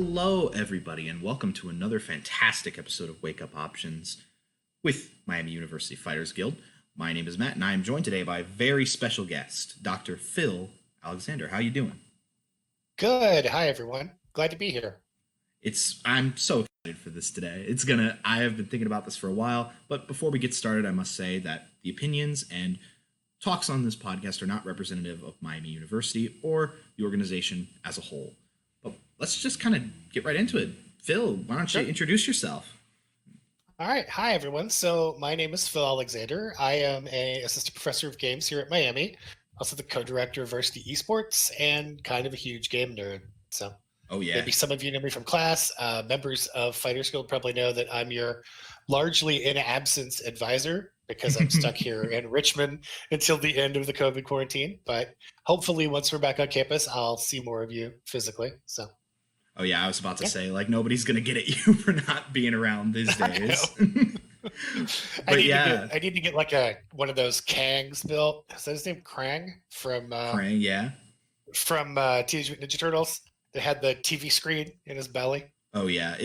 Hello, everybody, and welcome to another fantastic episode of Wake Up Options with Miami University Fighters Guild. My name is Matt, and I am joined today by a very special guest, Dr. Phill Alexander. How you doing? Good. Hi, everyone. Glad to be here. I'm so excited for this today. I have been thinking about this for a while, but before we get started, I must say that the opinions and talks on this podcast are not representative of Miami University or the organization as a whole. But let's just kind of get right into it. Phill, why don't you introduce yourself? All right. Hi, everyone. So my name is Phill Alexander. I am an assistant professor of games here at Miami, also the co-director of Varsity Esports, and kind of a huge game nerd. So Oh, yeah. maybe some of you know me from class. Members of Fighters Guild probably know that I'm your largely in absence advisor because I'm stuck here in Richmond until the end of the COVID quarantine. But hopefully once we're back on campus, I'll see more of you physically. So. Oh, yeah, I was about to say, like, nobody's going to get at you for not being around these days. I need to get like one of those Kangs built. Is that his name? Krang from Krang, yeah. From Teenage Mutant Ninja Turtles that had the TV screen in his belly. Oh, yeah.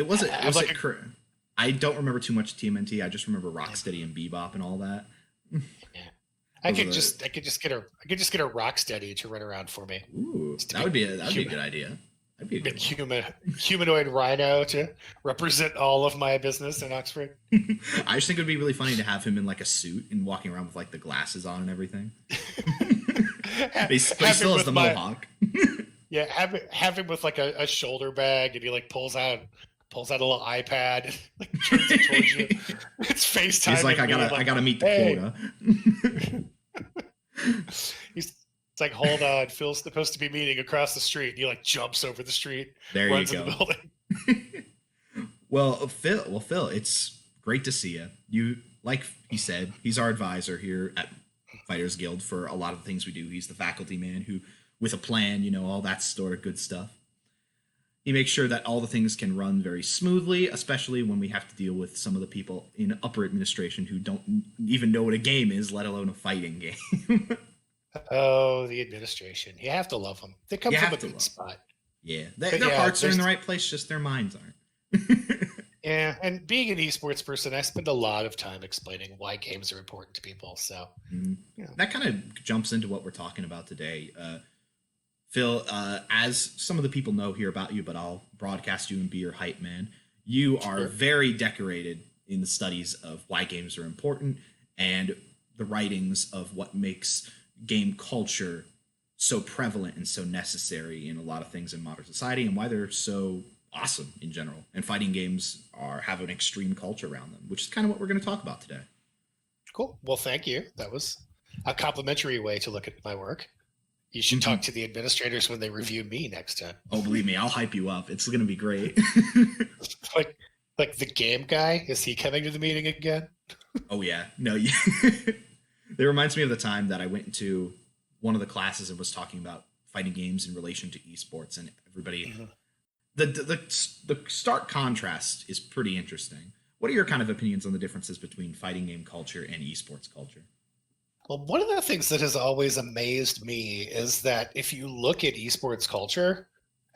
I don't remember too much TMNT. I just remember Rocksteady and Bebop and all that. Yeah. I could just get a Rocksteady to run around for me. Ooh, that'd be a good idea. That'd be a good humanoid rhino to represent all of my business in Oxford. I just think it'd be really funny to have him in like a suit and walking around with like the glasses on and everything. He still has the mohawk. Yeah, have him with like a shoulder bag, and he like pulls out a little iPad and like turns it towards you. It's FaceTime. He's like, I gotta meet the quota. It's like, hold on, Phil's supposed to be meeting across the street. And he like jumps over the street, runs in the building. Well, Phill, it's great to see you. You, like he said, he's our advisor here at Fighters Guild for a lot of the things we do. He's the faculty man who, with a plan, all that sort of good stuff. He makes sure that all the things can run very smoothly, especially when we have to deal with some of the people in upper administration who don't even know what a game is, let alone a fighting game. Oh, the administration. You have to love them. They come from a good spot. Yeah. Their hearts are in the right place, just their minds aren't. Yeah, and being an esports person, I spend a lot of time explaining why games are important to people. So that kind of jumps into what we're talking about today. Phill, as some of the people know here about you, but I'll broadcast you and be your hype man. You are very decorated in the studies of why games are important and the writings of what makes game culture so prevalent and so necessary in a lot of things in modern society, and why they're so awesome in general. And fighting games have an extreme culture around them, which is kind of what we're going to talk about today. Cool. Well, thank you. That was a complimentary way to look at my work. You should talk to the administrators when they review me next time. Oh, believe me, I'll hype you up. It's going to be great. like the game guy, is he coming to the meeting again? Oh yeah, no. Yeah. It reminds me of the time that I went into one of the classes and was talking about fighting games in relation to esports, and everybody. The stark contrast is pretty interesting. What are your kind of opinions on the differences between fighting game culture and esports culture? Well, one of the things that has always amazed me is that if you look at esports culture,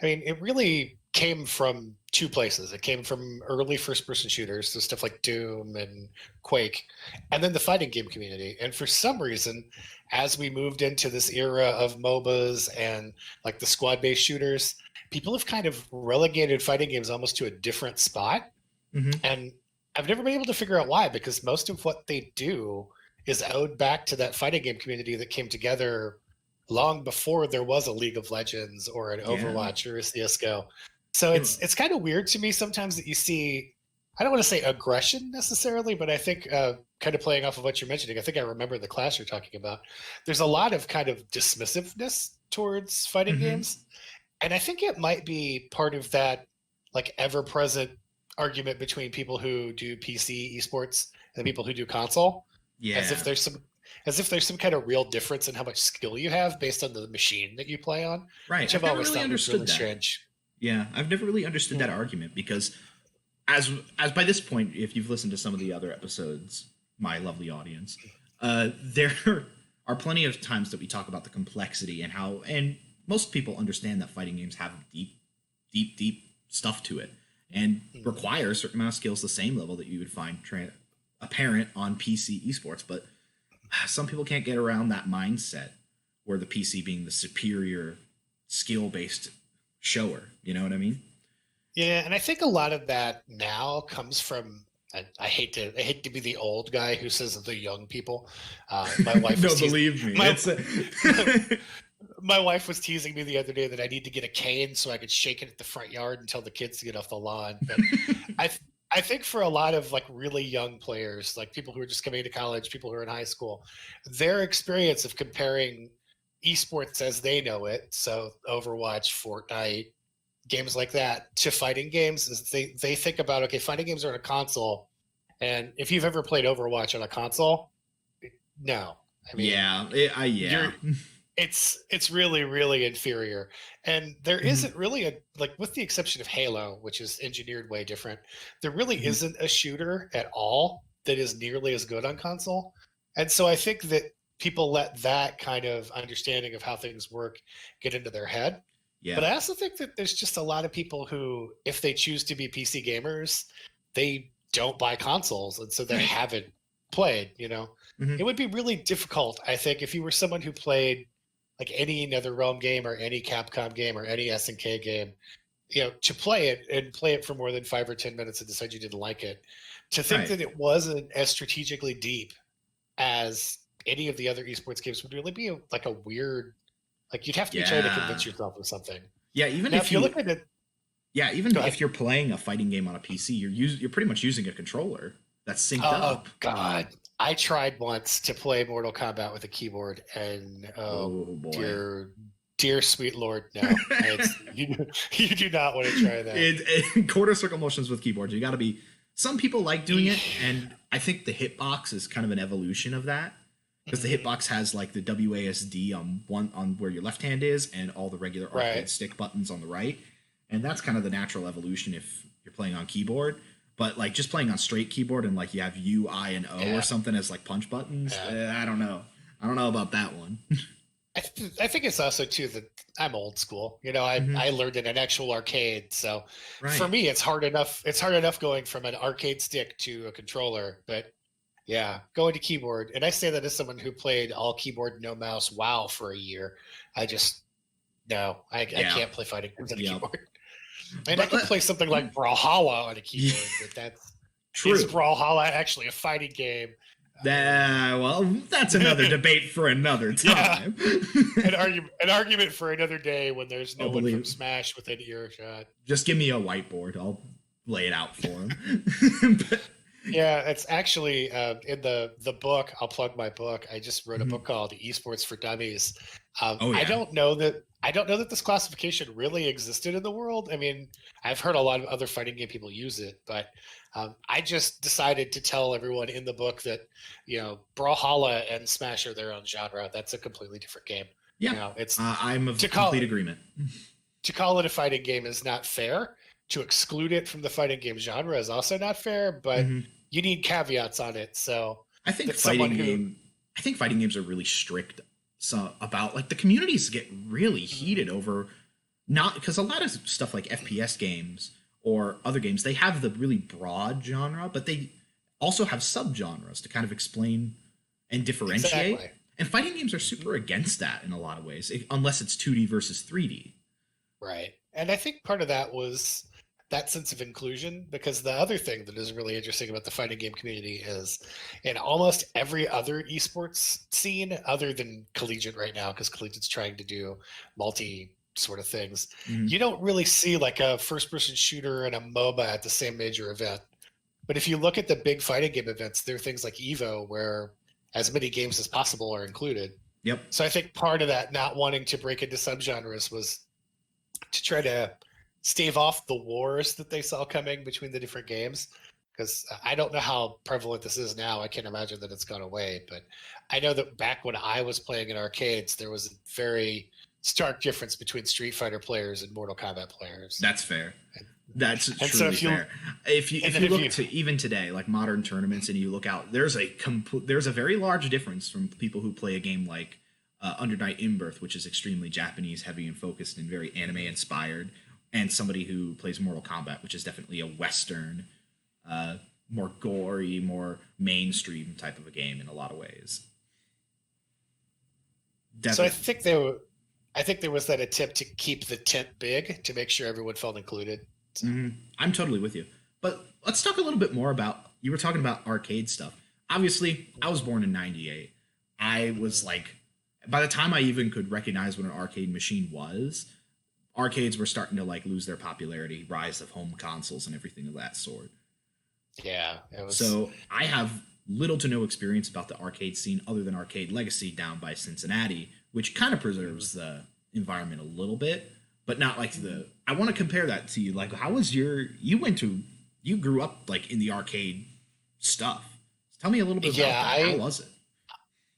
I mean, it really came from two places. It came from early first-person shooters, so stuff like Doom and Quake, and then the fighting game community. And for some reason, as we moved into this era of MOBAs and like the squad-based shooters, people have kind of relegated fighting games almost to a different spot. And I've never been able to figure out why, because most of what they do is owed back to that fighting game community that came together long before there was a League of Legends or an Overwatch or a CSGO. So it's kind of weird to me sometimes that you see, I don't want to say aggression necessarily, but I think kind of playing off of what you're mentioning, I think I remember the class you're talking about. There's a lot of kind of dismissiveness towards fighting games. And I think it might be part of that like ever-present argument between people who do PC esports and people who do console. Yeah. As if there's some kind of real difference in how much skill you have based on the machine that you play on. Right. Which I've always thought was really strange. Yeah, I've never really understood that argument, because as by this point, if you've listened to some of the other episodes, my lovely audience, there are plenty of times that we talk about the complexity and how, and most people understand that fighting games have deep stuff to it and require a certain amount of skills, the same level that you would find apparent on PC esports. But some people can't get around that mindset where the PC being the superior skill-based shower. You know what I mean? Yeah, and I think a lot of that now comes from. I hate to be the old guy who says the young people. My wife. No, believe me. My wife was teasing me the other day that I need to get a cane so I could shake it at the front yard and tell the kids to get off the lawn. But I think for a lot of like really young players, like people who are just coming to college, people who are in high school, their experience of comparing esports as they know it, so Overwatch, Fortnite, games like that, to fighting games, is they think about, okay, fighting games are on a console, and if you've ever played Overwatch on a console, no, I mean, yeah. It's really, really inferior. And there isn't really with the exception of Halo, which is engineered way different, there really isn't a shooter at all that is nearly as good on console. And so I think that people let that kind of understanding of how things work get into their head. Yeah. But I also think that there's just a lot of people who, if they choose to be PC gamers, they don't buy consoles. And so they haven't played, It would be really difficult, I think, if you were someone who played like any NetherRealm game or any Capcom game or any SNK game, to play it and play it for more than 5 or 10 minutes and decide you didn't like it, to think that it wasn't as strategically deep as any of the other esports games would really be like a weird, like you'd have to be trying to convince yourself of something. Yeah, even now, if you look at it. Yeah, even if you're playing a fighting game on a PC, you're pretty much using a controller that's synced up. Oh God. I tried once to play Mortal Kombat with a keyboard, and boy. Dear sweet Lord, no. You do not want to try that. Quarter circle motions with keyboards, you got to be. Some people like doing it, and I think the hitbox is kind of an evolution of that, because the hitbox has like the WASD on where your left hand is, and all the regular arcade stick buttons on the right, and that's kind of the natural evolution if you're playing on keyboard. But like just playing on straight keyboard and like you have U, I, and O or something as like punch buttons, I don't know. I don't know about that one. I think it's also too that I'm old school. I learned in an actual arcade, so for me it's hard enough. It's hard enough going from an arcade stick to a controller, but going to keyboard. And I say that as someone who played all keyboard, no mouse WoW for a year. I can't play fighting games on a keyboard. And I can play something like Brawlhalla on a keyboard, but that's true. Is Brawlhalla actually a fighting game? That's another debate for another time. An argument for another day when there's no one from Smash within earshot. Just give me a whiteboard. I'll lay it out for him. It's actually in the book. I'll plug my book. I just wrote a book called Esports for Dummies. I don't know that this classification really existed in the world. I mean, I've heard a lot of other fighting game people use it, but I just decided to tell everyone in the book that, Brawlhalla and Smash are their own genre. That's a completely different game. Yeah, I'm of complete agreement. To call it a fighting game is not fair. To exclude it from the fighting game genre is also not fair, but you need caveats on it. So I think fighting games are really strict. So about like the communities get really heated over, not because a lot of stuff like FPS games or other games, they have the really broad genre, but they also have subgenres to kind of explain and differentiate. Exactly. And fighting games are super against that in a lot of ways, unless it's 2D versus 3D. Right. And I think part of that was that sense of inclusion, because the other thing that is really interesting about the fighting game community is in almost every other esports scene other than collegiate right now, because collegiate's trying to do multi sort of things, you don't really see like a first person shooter and a MOBA at the same major event. But if you look at the big fighting game events, there are things like Evo where as many games as possible are included. Yep. So I think part of that not wanting to break into subgenres was to try to stave off the wars that they saw coming between the different games, because I don't know how prevalent this is now. I can't imagine that it's gone away, but I know that back when I was playing in arcades, there was a very stark difference between Street Fighter players and Mortal Kombat players. That's fair. That's truly fair. If you look to even today, like modern tournaments, and you look out, there's a very large difference from people who play a game like Under Night In-Birth, which is extremely Japanese heavy and focused and very anime inspired, and somebody who plays Mortal Kombat, which is definitely a Western, more gory, more mainstream type of a game in a lot of ways. So Definitely. I think there was that attempt to keep the tent big to make sure everyone felt included. So. I'm totally with you. But let's talk a little bit more about, you were talking about arcade stuff. Obviously, I was born in 98. I was like, by the time I even could recognize what an arcade machine was, arcades were starting to like lose their popularity, rise of home consoles and everything of that sort. Yeah, it was. So I have little to no experience about the arcade scene other than Arcade Legacy down by Cincinnati, which kind of preserves the environment a little bit, but not like the. I want to compare that to you. Like, how was you grew up like in the arcade stuff? Tell me a little bit about that. How was it?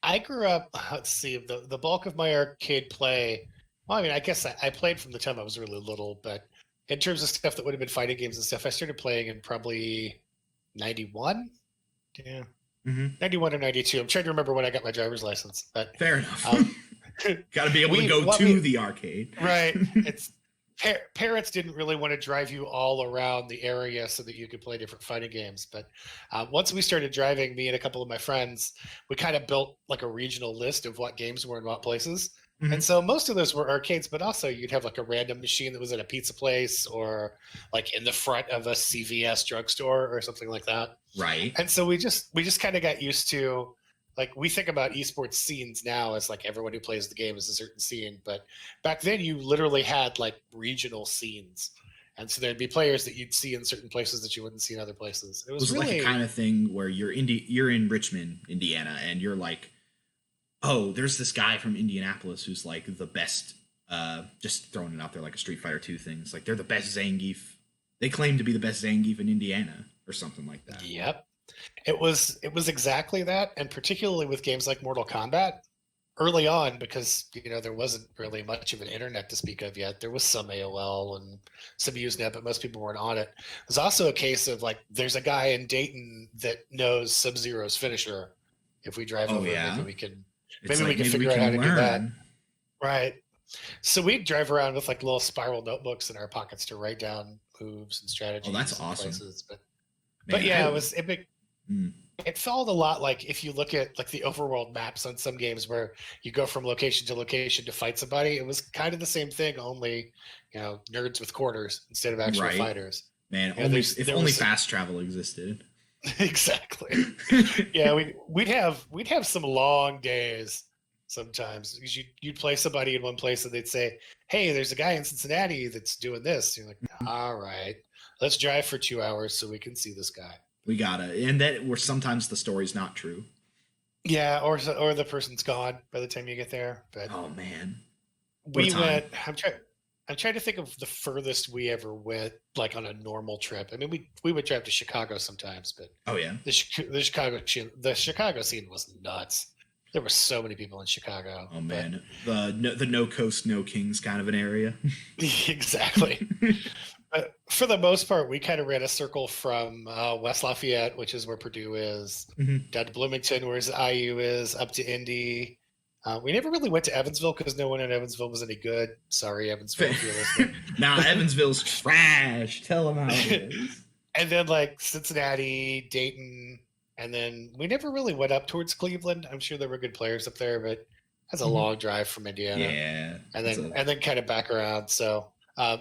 I grew up. Let's see, the bulk of my arcade play. Well, I mean, I guess I played from the time I was really little, but in terms of stuff that would have been fighting games and stuff, I started playing in probably 91. Yeah. 91 or 92. I'm trying to remember when I got my driver's license. But fair enough. Got to be able to go to the arcade. Right. It's parents didn't really want to drive you all around the area so that you could play different fighting games. But once we started driving, me and a couple of my friends, we kind of built like a regional list of what games were in what places. And so most of those were arcades, but also you'd have like a random machine that was at a pizza place or like in the front of a CVS drugstore or something like that. Right. And so we just kind of got used to, like, we think about esports scenes now as like everyone who plays the game is a certain scene, but back then you literally had like regional scenes. And so there'd be players that you'd see in certain places that you wouldn't see in other places. It was really like a kind of thing where you're in Richmond, Indiana, and you're like, oh, there's this guy from Indianapolis who's like the best, just throwing it out there like a Street Fighter 2 thing. It's like they're the best Zangief. They claim to be the best Zangief in Indiana or something like that. Yep. It was exactly that, and particularly with games like Mortal Kombat early on, because there wasn't really much of an internet to speak of yet. There was some AOL and some Usenet, but most people weren't on it. It was also a case of like, there's a guy in Dayton that knows Sub-Zero's finisher. If we drive over, maybe we can figure out how to do that. Right. So we'd drive around with like little spiral notebooks in our pockets to write down moves and strategies. Oh, that's awesome. Places. But yeah, it felt a lot like if you look at like the overworld maps on some games where you go from location to location to fight somebody. It was kind of the same thing, only nerds with quarters instead of actual fighters. Man, if only fast travel existed. Exactly. Yeah, we'd have some long days sometimes, because you'd play somebody in one place and they'd say, hey, there's a guy in Cincinnati that's doing this. You're like, all right, let's drive for 2 hours so we can see this guy. We gotta, and that where sometimes the story's not true. Yeah, or the person's gone by the time you get there. But oh man, we went. I'm trying to think of the furthest we ever went, like on a normal trip. I mean, we would drive to Chicago sometimes, but oh yeah, the Chicago scene was nuts. There were so many people in Chicago. Oh man, the no coast, no kings kind of an area. Exactly. But for the most part, we kind of ran a circle from West Lafayette, which is where Purdue is, down to Bloomington, where IU is, up to Indy. We never really went to Evansville because no one in Evansville was any good. Sorry, Evansville, if you're listening. Nah, Evansville's trash. Tell them how it is. And then like Cincinnati, Dayton, and then we never really went up towards Cleveland. I'm sure there were good players up there, but that's a long drive from Indiana. Yeah. And then kind of back around. So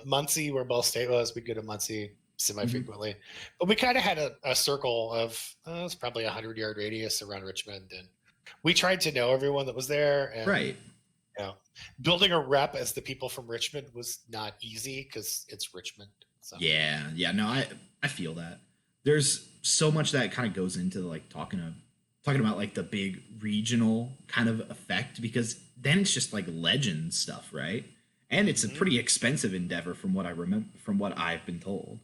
Muncie, where Ball State was, we go to Muncie semi-frequently. But we kind of had a circle of, it was probably a 100-yard radius around Richmond. And we tried to know everyone that was there. And, right. Building a rep as the people from Richmond was not easy because it's Richmond. So. Yeah. No, I feel that. There's so much that kind of goes into like talking about like the big regional kind of effect, because then it's just like legend stuff, right? And it's a pretty expensive endeavor from what I remember, from what I've been told.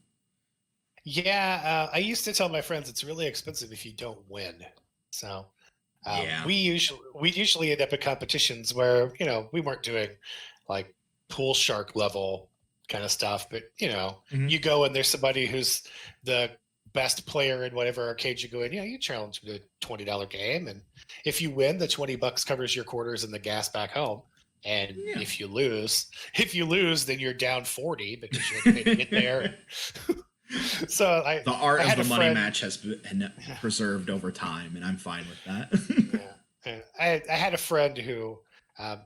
Yeah, I used to tell my friends it's really expensive if you don't win. So we usually end up at competitions where we weren't doing like pool shark level kind of stuff, but you go and there's somebody who's the best player in whatever arcade you go in. You challenge them to a $20 game, and if you win, the $20 covers your quarters and the gas back home. And Yeah. if you lose, then you're down 40 because you had to pay to get there. So The art I of had the a money friend. match has been preserved over time, and I'm fine with that. Yeah, I had a friend who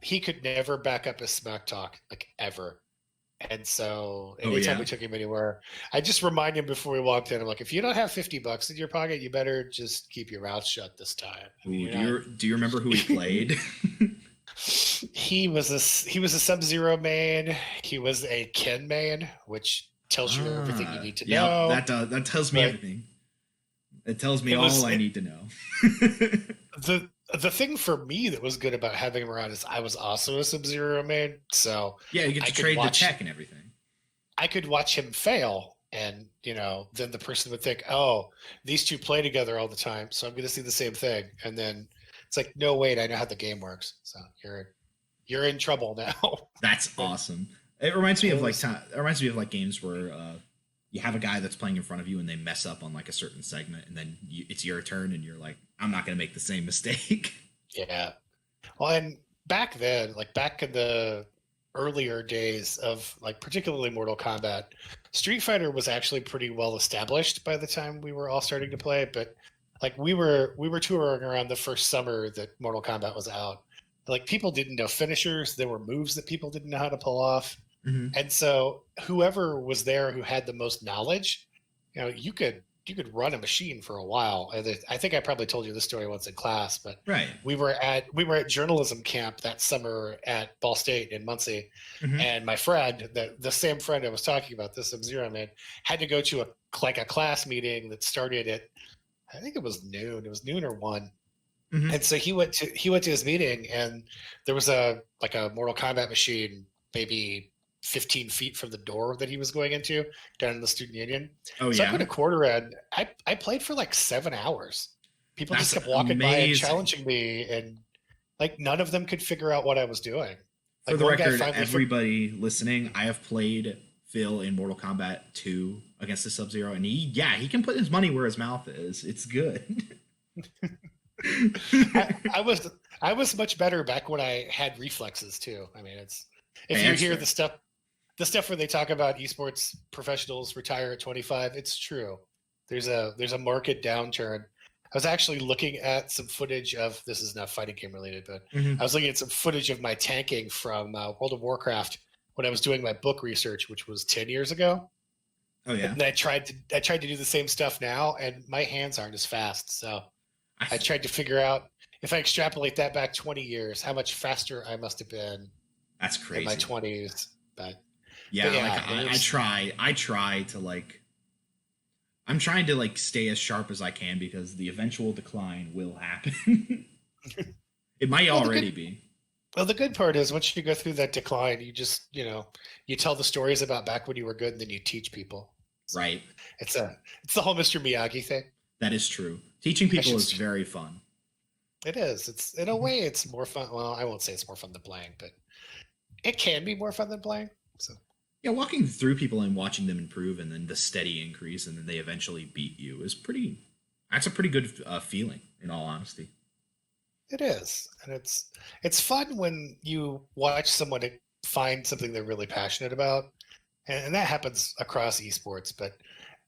he could never back up his smack talk like ever. And so Oh anytime yeah. we took him anywhere, I just remind him before we walked in. I'm like, if you don't have $50 in your pocket, you better just keep your mouth shut this time. I mean, Ooh, you're not. do you remember who he played? He was a Sub-Zero main. He was a Ken main, which tells you everything you need to Yep, know. that tells me But everything. It tells me it all was I it, need to know. the thing for me that was good about having him around is I was also a Sub-Zero main, so Yeah, you get I to could trade the watch tech and everything. I could watch him fail, and then the person would think, oh, these two play together all the time, so I'm going to see the same thing. And then it's like, no, wait, I know how the game works, so you're in trouble now. That's But awesome. It reminds me it of was, like games where you have a guy that's playing in front of you and they mess up on like a certain segment, and then it's your turn, and you're like, I'm not going to make the same mistake. yeah. Well, and back then, like back in the earlier days of like particularly Mortal Kombat, Street Fighter was actually pretty well established by the time we were all starting to play. But like we were touring around the first summer that Mortal Kombat was out. Like people didn't know finishers. There were moves that people didn't know how to pull off. Mm-hmm. And so whoever was there who had the most knowledge, you could run a machine for a while. And I think I probably told you this story once in class, but Right. we were at journalism camp that summer at Ball State in Muncie, Mm-hmm. and my friend, the same friend I was talking about, this Sub-Zero man, had to go to a class meeting that started at, I think it was noon. It was noon or 1. Mm-hmm. And so he went to his meeting, and there was a Mortal Kombat machine maybe 15 feet from the door that he was going into down in the student union. Oh So I put yeah. a quarter in. I played for like 7 hours. People just That's kept walking by and amazing. challenging me, and like none of them could figure out what I was doing. For Like the one guy record, finally everybody listening, I have played Phill in Mortal Kombat 2 against the Sub-Zero, and he can put his money where his mouth is. It's good. I was much better back when I had reflexes too. I mean, if you hear the stuff where they talk about esports professionals retire at 25, it's true. There's a market downturn. I was actually looking at some footage of, this is not fighting game related, but Mhm. I was looking at some footage of my tanking from World of Warcraft when I was doing my book research, which was 10 years ago. Oh yeah. And I tried to do the same stuff now, and my hands aren't as fast. So I tried to figure out, if I extrapolate that back 20 years, how much faster I must have been That's in my crazy. 20s. But Yeah, yeah, like it I was, try to like I'm trying to like stay as sharp as I can because the eventual decline will happen. It might well, the already good be. well, the good part is once you go through that decline, you just, you tell the stories about back when you were good, and then you teach people. So Right. it's the whole Mr. Miyagi thing. That is true. Teaching I people should is very fun. It is. It's in a Mhm. way it's more fun. Well, I won't say it's more fun than playing, but it can be more fun than playing. So Yeah, walking through people and watching them improve and then the steady increase and then they eventually beat you is that's a pretty good feeling in all honesty. it is, and it's fun when you watch someone find something they're really passionate about, and that happens across esports. But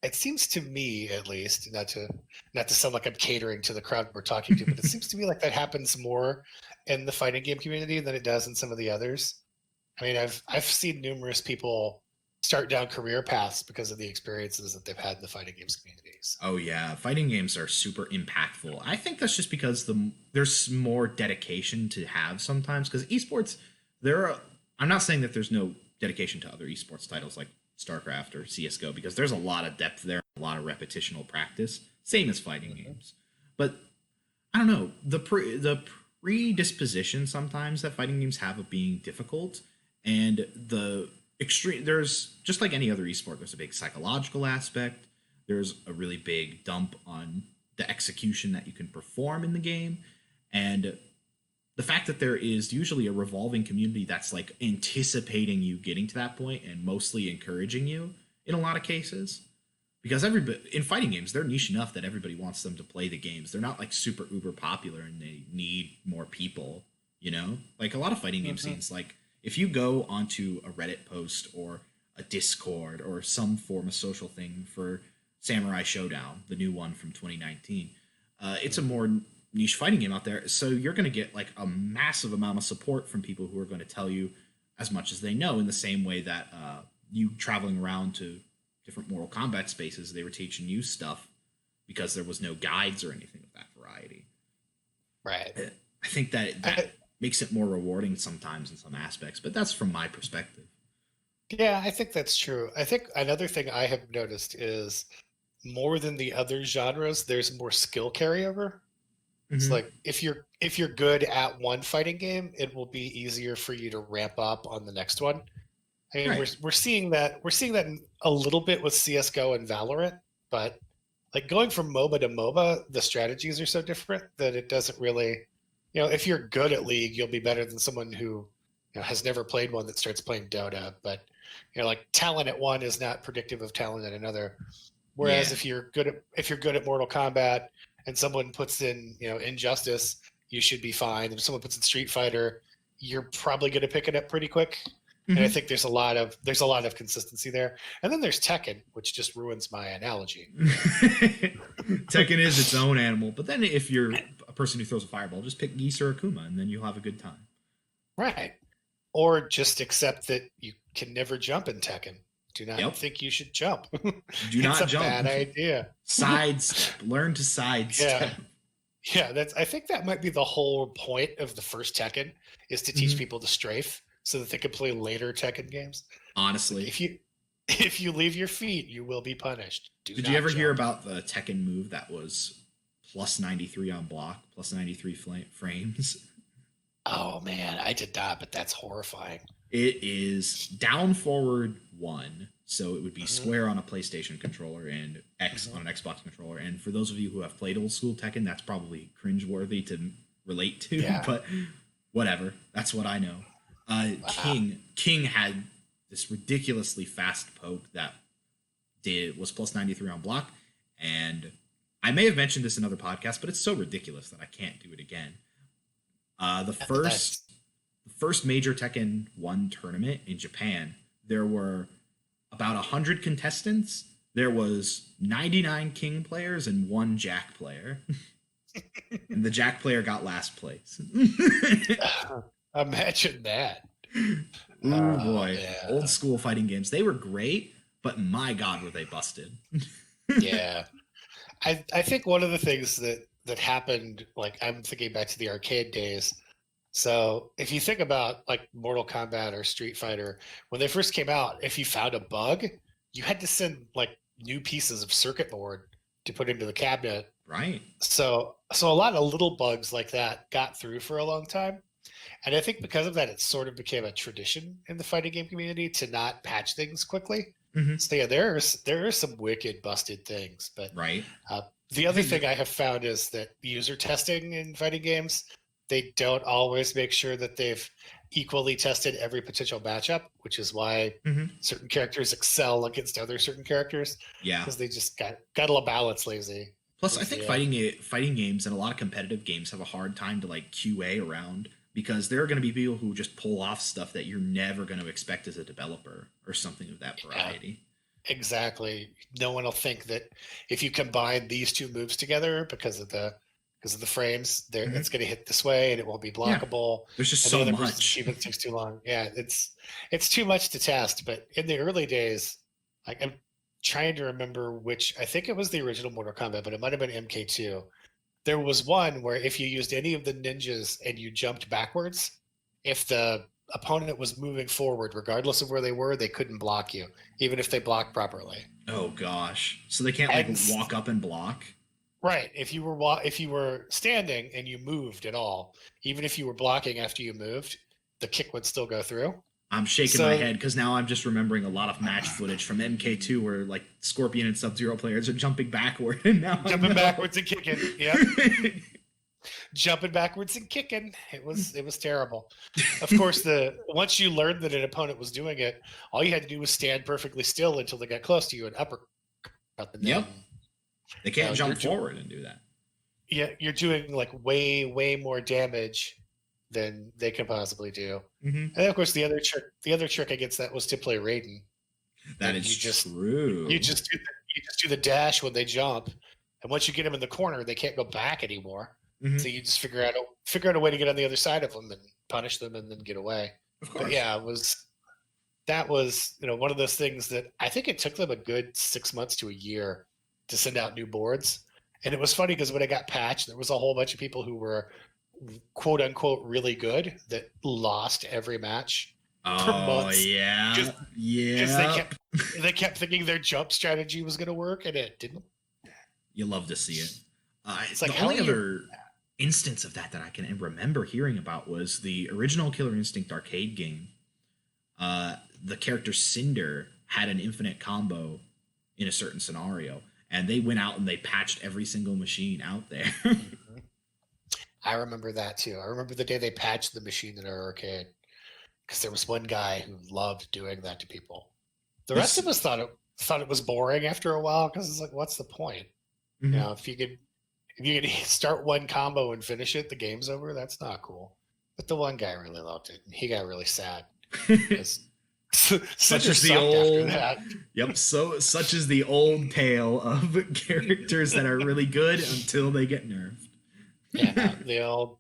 it seems to me, at least, not to sound like I'm catering to the crowd we're talking to, but it seems to me like that happens more in the fighting game community than it does in some of the others. I mean, I've seen numerous people start down career paths because of the experiences that they've had in the fighting games communities. Oh yeah, fighting games are super impactful. I think that's just because there's more dedication to have sometimes because esports there are I'm not saying that there's no dedication to other esports titles like StarCraft or CS:GO because there's a lot of depth there, a lot of repetitional practice, same as fighting games. But I don't know, the predisposition sometimes that fighting games have of being difficult and the extreme there's just like any other esport there's a big psychological aspect, there's a really big dump on the execution that you can perform in the game, and the fact that there is usually a revolving community that's like anticipating you getting to that point and mostly encouraging you in a lot of cases because everybody in fighting games they're niche enough that everybody wants them to play the games, they're not like super uber popular and they need more people You know, like a lot of fighting game scenes. Like if you go onto a Reddit post or a Discord or some form of social thing for Samurai Showdown, the new one from 2019, it's a more niche fighting game out there. So you're going to get like a massive amount of support from people who are going to tell you as much as they know, in the same way that you traveling around to different Mortal Kombat spaces, they were teaching you stuff because there was no guides or anything of that variety. Right. I think that makes it more rewarding sometimes in some aspects, but that's from my perspective. Yeah, I think that's true. I think another thing I have noticed is more than the other genres, there's more skill carryover. It's like if you're good at one fighting game, it will be easier for you to ramp up on the next one. I mean, Right. we're seeing that a little bit with CS:GO and Valorant, but like going from MOBA to MOBA, the strategies are so different that it doesn't really, if you're good at League, you'll be better than someone who has never played one that starts playing Dota. But like talent at one is not predictive of talent at another. Whereas Yeah. if you're good at Mortal Kombat and someone puts in Injustice, you should be fine. If someone puts in Street Fighter, you're probably going to pick it up pretty quick. And I think there's a lot of consistency there. And then there's Tekken, which just ruins my analogy. Tekken is its own animal, but then if you're a person who throws a fireball, just pick Geese or Akuma, and then you'll have a good time. Right. Or just accept that you can never jump in Tekken. Do not think you should jump. Do not it's a jump. bad idea. Sidestep. Learn to sidestep. Yeah, I think that might be the whole point of the first Tekken, is to teach people to strafe so that they can play later Tekken games. Honestly. If you leave your feet, you will be punished. Did you ever hear about the Tekken move that was plus 93 on block, plus 93 frames? Oh man, I did not, but that's horrifying. It is down forward 1, so it would be square on a PlayStation controller and X on an Xbox controller. And for those of you who have played old school Tekken, that's probably cringeworthy to relate to, but whatever. That's what I know. King had this ridiculously fast poke that was plus 93 on block, and I may have mentioned this in other podcasts, but it's so ridiculous that I can't do it again. The first major Tekken 1 tournament in Japan, there were about 100 contestants. There was 99 King players and 1 Jack player. And the Jack player got last place. Imagine that. Oh boy. Yeah. Old school fighting games. They were great, but my God, were they busted. Yeah. I think one of the things that happened, like I'm thinking back to the arcade days. So if you think about like Mortal Kombat or Street Fighter, when they first came out, if you found a bug, you had to send like new pieces of circuit board to put into the cabinet. Right. So a lot of little bugs like that got through for a long time. And I think because of that, it sort of became a tradition in the fighting game community to not patch things quickly. So yeah, there are some wicked busted things. But right. The other thing I have found is that user testing in fighting games, they don't always make sure that they've equally tested every potential matchup, which is why certain characters excel against other certain characters. Yeah, because they just got a balance lazy. Plus, I think fighting games and a lot of competitive games have a hard time to like QA around, because there are going to be people who just pull off stuff that you're never going to expect as a developer or something of that variety. Exactly. No one will think that if you combine these two moves together because of the frames, it's going to hit this way and it won't be blockable. Yeah. There's just so much. Even takes too long. Yeah, it's too much to test. But in the early days, like I'm trying to remember which, I think it was the original Mortal Kombat, but it might have been MK2. There was one where if you used any of the ninjas and you jumped backwards, if the opponent was moving forward, regardless of where they were, they couldn't block you, even if they blocked properly. Oh gosh! So they can't walk up and block. Right. If you were standing and you moved at all, even if you were blocking after you moved, the kick would still go through. I'm shaking my head because now I'm just remembering a lot of match footage from MK2 where like Scorpion and Sub-Zero players are jumping backward and now jumping backwards and kicking. Yeah. Jumping backwards and kicking. It was terrible. Of course, once you learned that an opponent was doing it, all you had to do was stand perfectly still until they got close to you and uppercut. Yep. They can't jump forward and do that. Yeah, you're doing like way more damage than they can possibly do. Mm-hmm. And then, of course, the other trick against that was to play Raiden. That is true. You just do the dash when they jump, and once you get them in the corner, they can't go back anymore. Mm-hmm. So you just figure out a way to get on the other side of them and punish them, and then get away. Of course. But yeah, that was one of those things that I think it took them a good 6 months to a year to send out new boards. And it was funny because when it got patched, there was a whole bunch of people who were quote unquote really good that lost every match for months. Yeah. Because they kept thinking their jump strategy was going to work, and it didn't. You love to see it. It's like the only other instance of that I can remember hearing about was the original Killer Instinct arcade game. The character Cinder had an infinite combo in a certain scenario, and they went out and they patched every single machine out there. I remember that too. I remember the day they patched the machine in our arcade, because there was one guy who loved doing that to people. The rest of us thought it was boring after a while, because it's like, what's the point? Mm-hmm. If you could start one combo and finish it, the game's over. That's not cool. But the one guy really loved it, and he got really sad. Such as the old, yep. Such as the old tale of characters that are really good until they get nerfed. Yeah, the old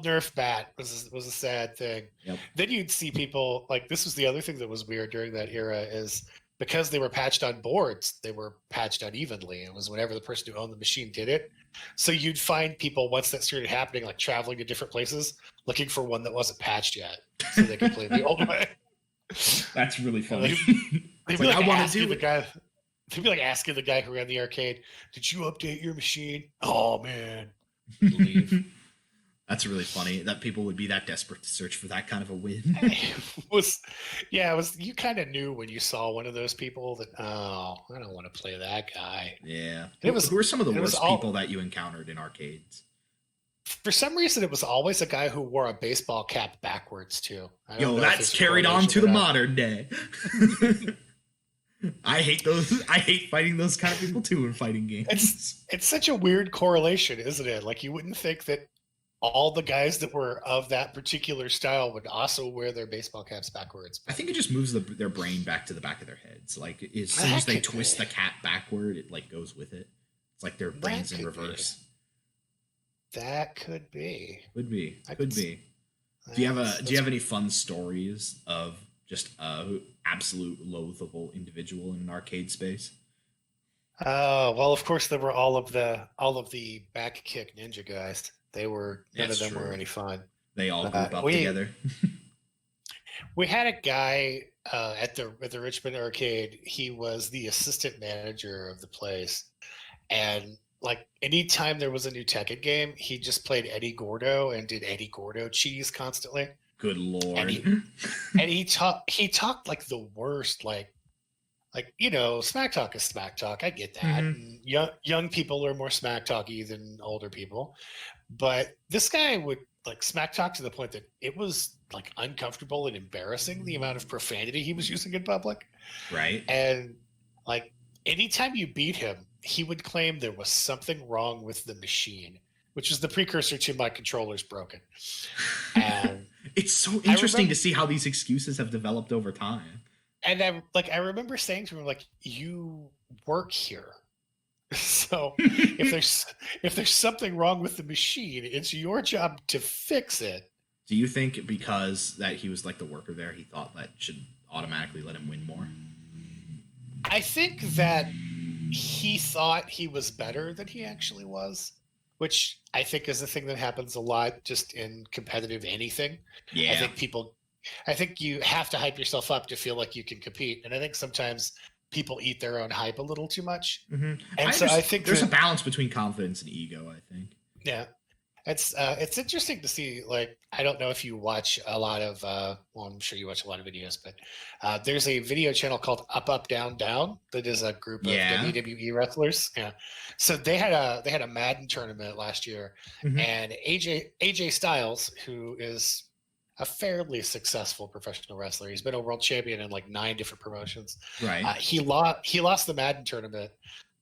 nerf bat was a sad thing. Yep. Then you'd see people like, this was the other thing that was weird during that era, is because they were patched on boards, they were patched unevenly. It was whenever the person who owned the machine did it. So you'd find people, once that started happening, like traveling to different places, looking for one that wasn't patched yet, so they could play the old way. That's really funny. They'd be like, I want to do the guy. They'd be like asking the guy who ran the arcade, "Did you update your machine?" Oh man, leave. That's really funny that people would be that desperate to search for that kind of a win. It was. You kind of knew when you saw one of those people that, I don't want to play that guy. Yeah. Who were some of the worst people that you encountered in arcades? For some reason, it was always a guy who wore a baseball cap backwards too. Yo, that's carried on to the modern day. I hate those. I hate fighting those kind of people too in fighting games. It's such a weird correlation, isn't it? Like, you wouldn't think that all the guys that were of that particular style would also wear their baseball caps backwards. I think it just moves their brain back to the back of their heads. Like, as soon as they twist the cap backward, it like goes with it. It's like their brain's in reverse. That could be. Could be. Do you have any fun stories of just absolute loathable individual in an arcade space? Well, of course there were all of the back kick ninja guys. None of them were any fun. They all group up together. We had a guy at the Richmond arcade. He was the assistant manager of the place, and like, anytime there was a new Tekken game, he just played Eddie Gordo and did Eddie Gordo cheese constantly. Good lord! And he talked like the worst, like smack talk is smack talk. I get that. Mm-hmm. Young people are more smack talky than older people, but this guy would like smack talk to the point that it was like uncomfortable and embarrassing, the amount of profanity he was using in public. Right. And like, anytime you beat him, he would claim there was something wrong with the machine, which is the precursor to my controller's broken. And it's so interesting to see how these excuses have developed over time. And I remember saying to him, like, you work here, so if there's something wrong with the machine, it's your job to fix it. Do you think because that he was like the worker there, he thought that should automatically let him win more? I think that he thought he was better than he actually was, which I think is the thing that happens a lot just in competitive anything. Yeah. I think you have to hype yourself up to feel like you can compete. And I think sometimes people eat their own hype a little too much. Mm-hmm. And I think there's a balance between confidence and ego, I think. Yeah. It's interesting to see, like, I don't know if you watch a lot of, well, I'm sure you watch a lot of videos, but there's a video channel called Up, Down, Down that is a group of WWE wrestlers. Yeah. So they had a Madden tournament last year, mm-hmm. and AJ Styles, who is a fairly successful professional wrestler, he's been a world champion in like 9 different promotions. Right. He lost the Madden tournament,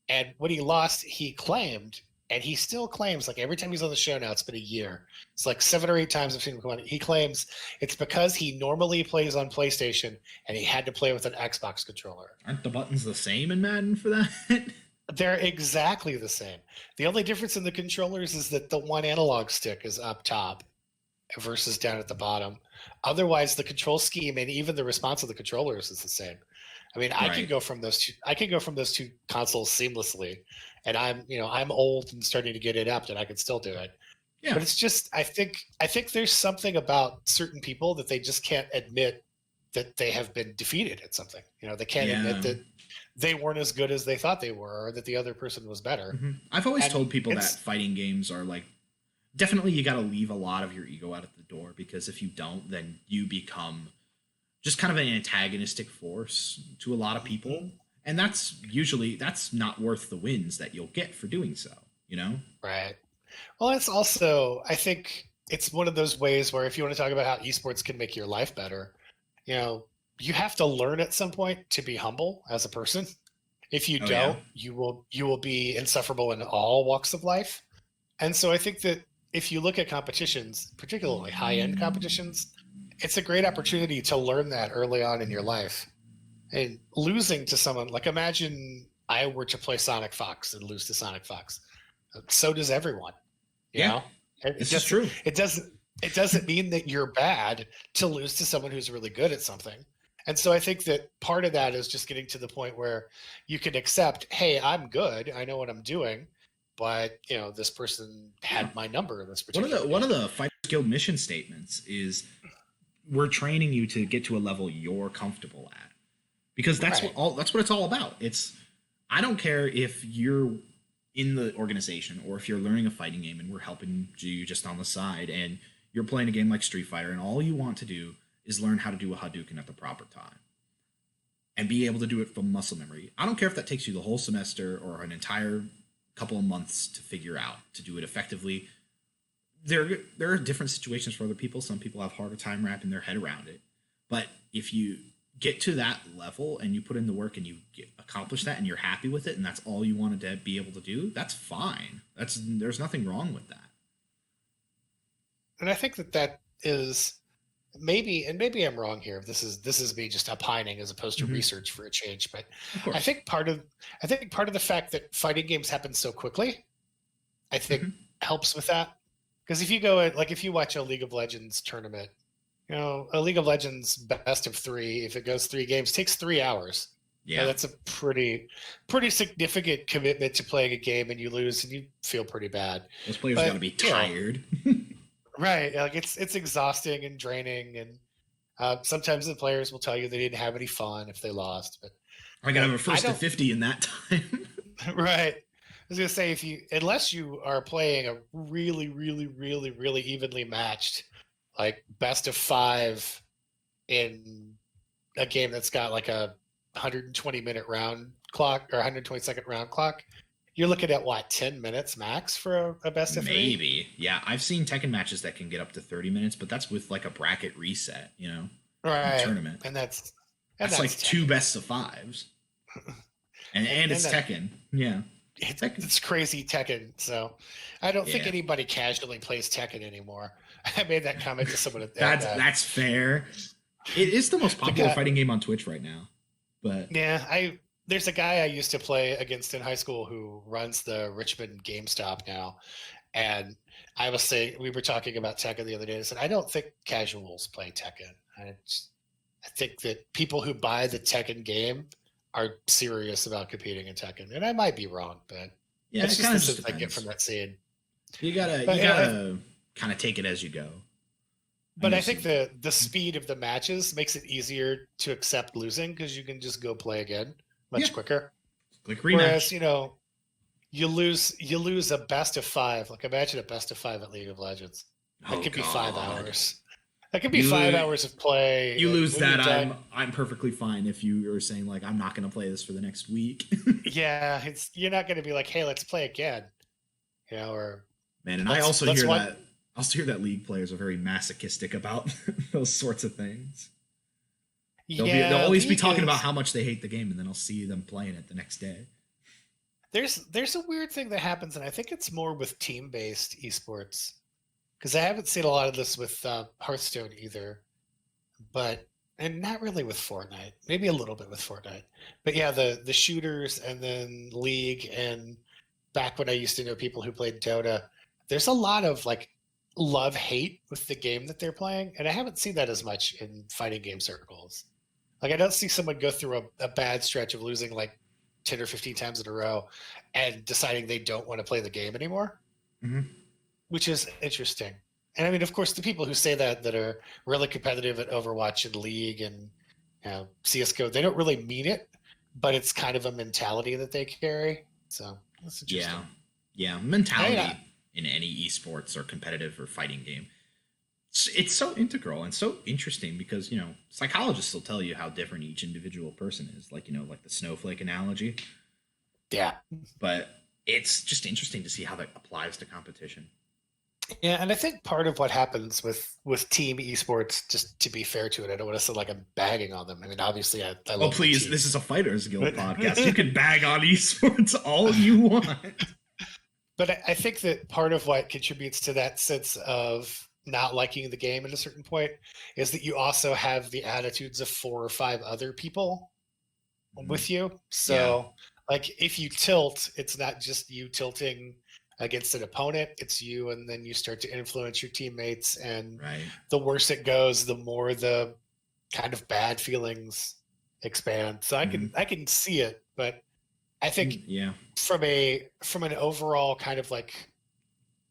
and when he lost, he claimed And he still claims, like every time he's on the show now, it's been a year. It's like 7 or 8 times I've seen him come on. He claims it's because he normally plays on PlayStation and he had to play with an Xbox controller. Aren't the buttons the same in Madden for that? They're exactly the same. The only difference in the controllers is that the one analog stick is up top versus down at the bottom. Otherwise, the control scheme and even the response of the controllers is the same. I mean, I could go from those two. I could go from those two consoles seamlessly, and I'm old and starting to get inept, and I could still do it. Yeah. But it's just, I think there's something about certain people that they just can't admit that they have been defeated at something. They can't admit that they weren't as good as they thought they were, or that the other person was better. Mm-hmm. I've always told people that fighting games are like, definitely you got to leave a lot of your ego out at the door, because if you don't, then you become just kind of an antagonistic force to a lot of people. Mm-hmm. And that's not worth the wins that you'll get for doing so, Right. Well, it's also, I think it's one of those ways where if you want to talk about how esports can make your life better, you have to learn at some point to be humble as a person. If you don't, you will be insufferable in all walks of life. And so I think that if you look at competitions, particularly high-end competitions, it's a great opportunity to learn that early on in your life. And losing to someone, like imagine I were to play Sonic Fox and lose to Sonic Fox. So does everyone. You know? This is true. It doesn't mean that you're bad to lose to someone who's really good at something. And so I think that part of that is just getting to the point where you can accept, hey, I'm good. I know what I'm doing. But, this person had my number in this particular One of the Fighters Guild mission statements is we're training you to get to a level you're comfortable at. Because that's what it's all about. I don't care if you're in the organization or if you're learning a fighting game and we're helping you just on the side and you're playing a game like Street Fighter and all you want to do is learn how to do a Hadouken at the proper time and be able to do it from muscle memory. I don't care if that takes you the whole semester or an entire couple of months to figure out to do it effectively. There are different situations for other people. Some people have harder time wrapping their head around it. But if you get to that level and you put in the work and you accomplish that and you're happy with it and that's all you wanted to be able to do, that's fine. There's nothing wrong with that. And I think that is maybe I'm wrong here. This is me just opining as opposed to research for a change. But I think part of the fact that fighting games happen so quickly, I think helps with that. Because if you if you watch a League of Legends tournament, a League of Legends best of 3, if it goes 3 games, takes 3 hours. Yeah, that's a pretty significant commitment to playing a game, and you lose and you feel pretty bad. Those players got to be tired. Right, like it's exhausting and draining, and sometimes the players will tell you they didn't have any fun if they lost. But I got to have a first to 50 in that time. Right. I was gonna say unless you are playing a really, really, really, really evenly matched, like best of 5 in a game that's got like a 120-minute round clock or 120-second round clock, you're looking at what, 10 minutes max for a best of 3? Maybe. Yeah, I've seen Tekken matches that can get up to 30 minutes, but that's with like a bracket reset, right? Tournament, and that's like Tekken. 2 best of 5s, and it's Tekken. Yeah, it's crazy Tekken. So I don't think anybody casually plays Tekken anymore. I made that comment to someone. That's fair. It is the most popular fighting game on Twitch right now. But there's a guy I used to play against in high school who runs the Richmond GameStop now, and I was saying, we were talking about Tekken the other day. I said I don't think casuals play Tekken. I think that people who buy the Tekken game are serious about competing in Tekken, and I might be wrong, but it's kind of just I get from that scene. You gotta kind of take it as you go. But I think the speed of the matches makes it easier to accept losing because you can just go play again much quicker. Like rematch. Whereas, you lose a best of 5. Like imagine a best of 5 at League of Legends. That could be 5 hours. That could be 5 hours of play. You lose that, I'm perfectly fine if you are saying like I'm not going to play this for the next week. Yeah, you're not going to be like, hey, let's play again. Or man, and I also hear that League players are very masochistic about those sorts of things. They'll always be talking about how much they hate the game, and then I'll see them playing it the next day. there's a weird thing that happens, and I think it's more with team-based esports, because I haven't seen a lot of this with Hearthstone either, but and not really with Fortnite. Maybe a little bit with Fortnite, but yeah, the shooters and then League and back when I used to know people who played Dota, there's a lot of like love hate with the game that they're playing, and I haven't seen that as much in fighting game circles. Like I don't see someone go through a bad stretch of losing like 10 or 15 times in a row and deciding they don't want to play the game anymore, Mm-hmm. which is interesting. And I mean, of course, the people who say that are really competitive at Overwatch and League and CS:GO, they don't really mean it, but it's kind of a mentality that they carry. So that's interesting. Yeah. Mentality Yeah, in any esports or competitive or fighting game. It's so integral and so interesting because, psychologists will tell you how different each individual person is, like, like the snowflake analogy. yeah, But it's just interesting to see how that applies to competition. yeah. And I think part of what happens with team esports, just to be fair to it, I don't want to sound like I'm bagging on them. I mean, obviously, I Oh, love please, the this is a Fighters Guild team. podcast. You can bag on esports all you want. But I think that part of what contributes to that sense of not liking the game at a certain point is that you also have the attitudes of 4 or 5 other people with you. Yeah. So, like, if you tilt, it's not just you tilting against an opponent, it's you, and then you start to influence your teammates. And Right. the worse it goes, the more the kind of bad feelings expand. So I can see it, but I think Yeah. from an overall kind of like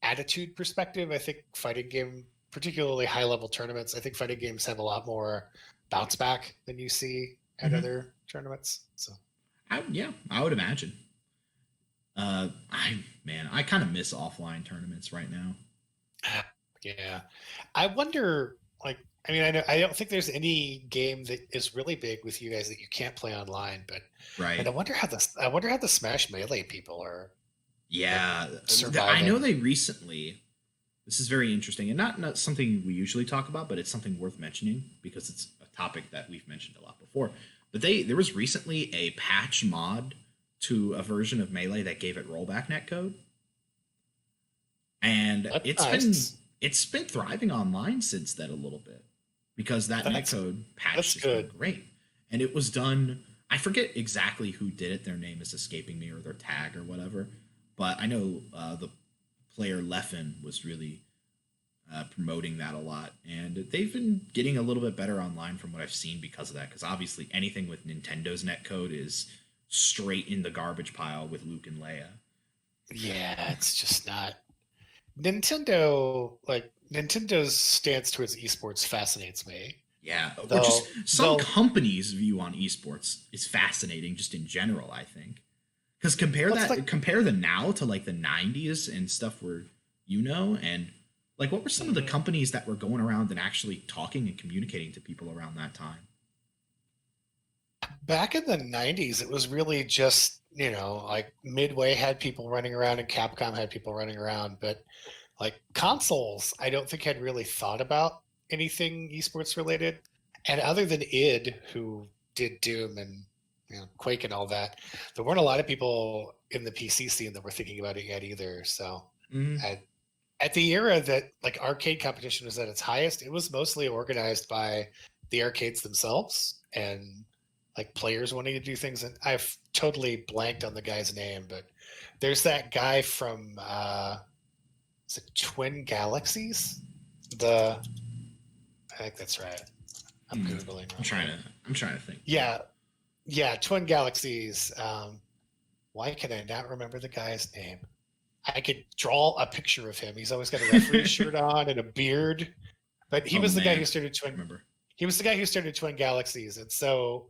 attitude perspective, I think fighting game, particularly high level tournaments, I think fighting games have a lot more bounce back than you see at other tournaments. So I would imagine. I kind of miss offline tournaments right now. yeah, I wonder. Like, I mean, I don't think there's any game that is really big with you guys that you can't play online. But Right. and I wonder how the Smash Melee people are like Yeah. I know surviving. they recently. This is very interesting and not something we usually talk about, but it's something worth mentioning because it's a topic that we've mentioned a lot before. But there was recently a patch mod to a version of Melee that gave it rollback netcode, and That's it's nice. been thriving online since then a little bit because that That's netcode patch that's has been good. great, and it was done. I forget exactly who did it. Their name is escaping me, or their tag, or whatever. But I know the player Leffen was really promoting that a lot, and they've been getting a little bit better online from what I've seen because of that. Because obviously, anything with Nintendo's netcode is straight in the garbage pile with Luke and Leia. Yeah, it's just not Nintendo. Like Nintendo's stance towards esports fascinates me. Yeah, or just some They'll companies' view on esports is fascinating, just in general. I think because What's like compare the now to like the '90s and stuff where and like what were some of the companies that were going around and actually talking and communicating to people around that time? back in the 90s, it was really just, like Midway had people running around and Capcom had people running around, but like consoles, I don't think had really thought about anything esports related. And other than id, who did Doom and Quake and all that, there weren't a lot of people in the PC scene that were thinking about it yet either. So Mm-hmm. at the era that like arcade competition was at its highest, it was mostly organized by the arcades themselves and like players wanting to do things. And I've totally blanked on the guy's name, but there's that guy from is it Twin Galaxies? I think that's right. I'm googling. I'm trying to think. Yeah, Twin Galaxies. Why can I not remember the guy's name? I could draw a picture of him. He's always got a referee shirt on and a beard. But he was the guy who started Twin. Remember? He was the guy who started Twin Galaxies, and so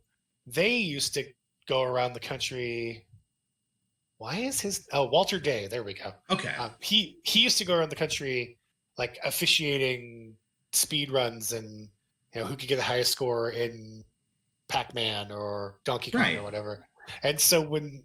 they used to go around the country. Why is his Walter Day? There we go. Okay. He used to go around the country like officiating speed runs and who could get the highest score in Pac-Man or Donkey Kong or whatever. And so when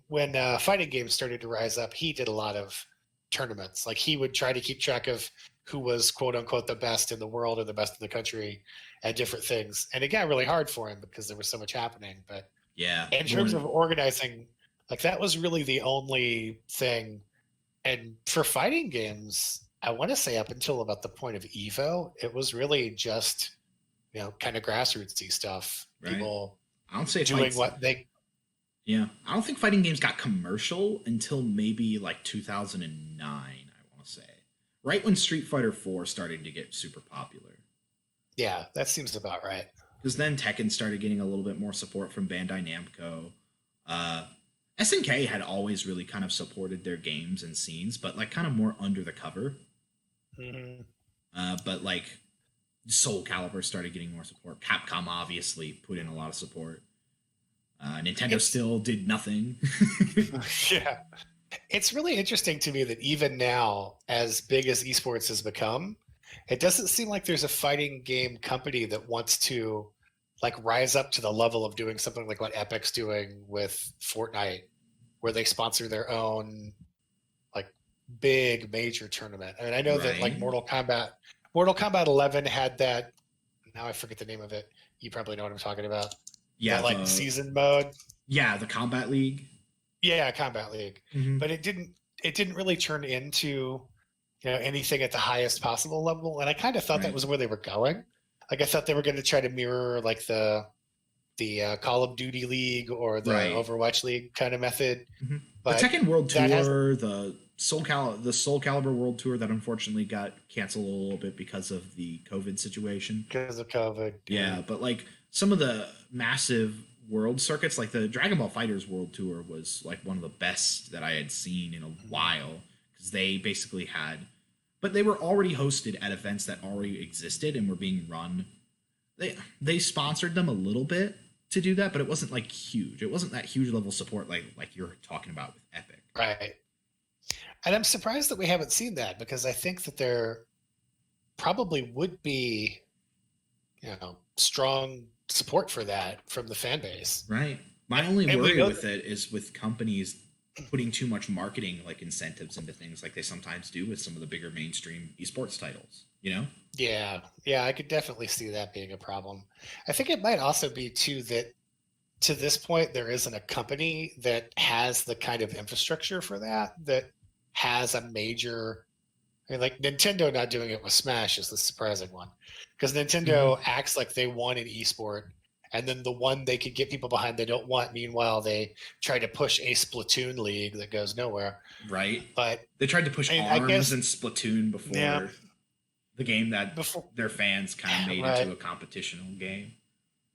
fighting games started to rise up, he did a lot of tournaments. Like he would try to keep track of who was quote unquote the best in the world or the best in the country at different things. And it got really hard for him because there was so much happening. But yeah, in terms of organizing Like that was really the only thing. And for fighting games, I want to say up until about the point of Evo, it was really just, kind of grassrootsy stuff. right? People I don't say doing fights. what they. Yeah, I don't think fighting games got commercial until maybe like 2009. I want to say, right when Street Fighter 4 started to get super popular. Yeah, that seems about right. Because then Tekken started getting a little bit more support from Bandai Namco. SNK had always really kind of supported their games and scenes, but like kind of more under the cover. Mm-hmm. But like Soul Calibur started getting more support. Capcom obviously put in a lot of support. Nintendo still did nothing. Yeah. It's really interesting to me that even now, as big as esports has become, it doesn't seem like there's a fighting game company that wants to like rise up to the level of doing something like what Epic's doing with Fortnite, where they sponsor their own like big major tournament. I mean, I know that like Right. Mortal Kombat 11 had that. Now I forget the name of it. You probably know what I'm talking about. Yeah, That like season mode. the Combat League. Yeah, Combat League. Mm-hmm. But it didn't really turn into anything at the highest possible level. And I kind of thought that Right. was where they were going. Like I thought they were going to try to mirror like the Call of Duty League or the Right. Overwatch League kind of method. Mm-hmm. But the Tekken World Tour, the Soul Calibur World Tour that unfortunately got canceled a little bit because of the COVID situation. Because of COVID. Yeah, but like some of the massive world circuits, like the Dragon Ball Fighters World Tour was like one of the best that I had seen in a while, because they basically had, but they were already hosted at events that already existed and were being run. They sponsored them a little bit to do that, but it wasn't like huge. It wasn't that huge level support like you're talking about with Epic. Right. And I'm surprised that we haven't seen that, because I think that there probably would be, strong support for that from the fan base. Right. My only And we worry know with it is with companies putting too much marketing like incentives into things like they sometimes do with some of the bigger mainstream esports titles, you know? Yeah, I could definitely see that being a problem. I think it might also be too that to this point there isn't a company that has the kind of infrastructure for that has a major. I mean, like Nintendo not doing it with Smash is the surprising one, because Nintendo acts like they want an esport, and then the one they could get people behind they don't want. Meanwhile, they try to push a Splatoon league that goes nowhere. Right. But they tried to push ARMS and Splatoon before the game that their fans kind of made into a competitional game.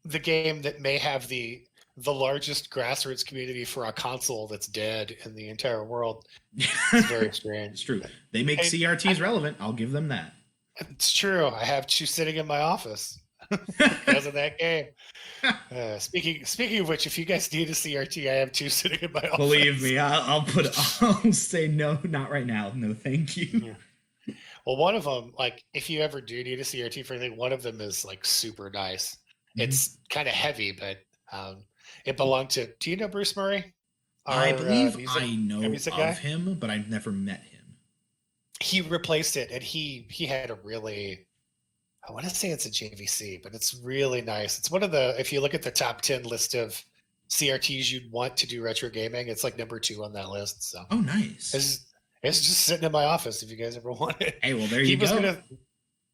The game that may have the largest grassroots community for a console that's dead in the entire world. It's very strange. It's true. They make CRTs relevant. I'll give them that. It's true. I have two sitting in my office because of that game. Speaking of which, if you guys need a CRT, I have two sitting in my office. Believe me, I'll say no, not right now. No, thank you. Yeah. Well, one of them, like, if you ever do need a CRT for anything, one of them is like super nice. Mm-hmm. It's kind of heavy, but it belonged to. Do you know Bruce Murray? I believe I know of him, but I've never met him. He replaced it, and he had a really, I want to say it's a JVC, but it's really nice. It's one of the, if you look at the top 10 list of CRTs you'd want to do retro gaming, it's like number 2 on that list. So nice. It's just sitting in my office if you guys ever want it. Hey, well, there you go.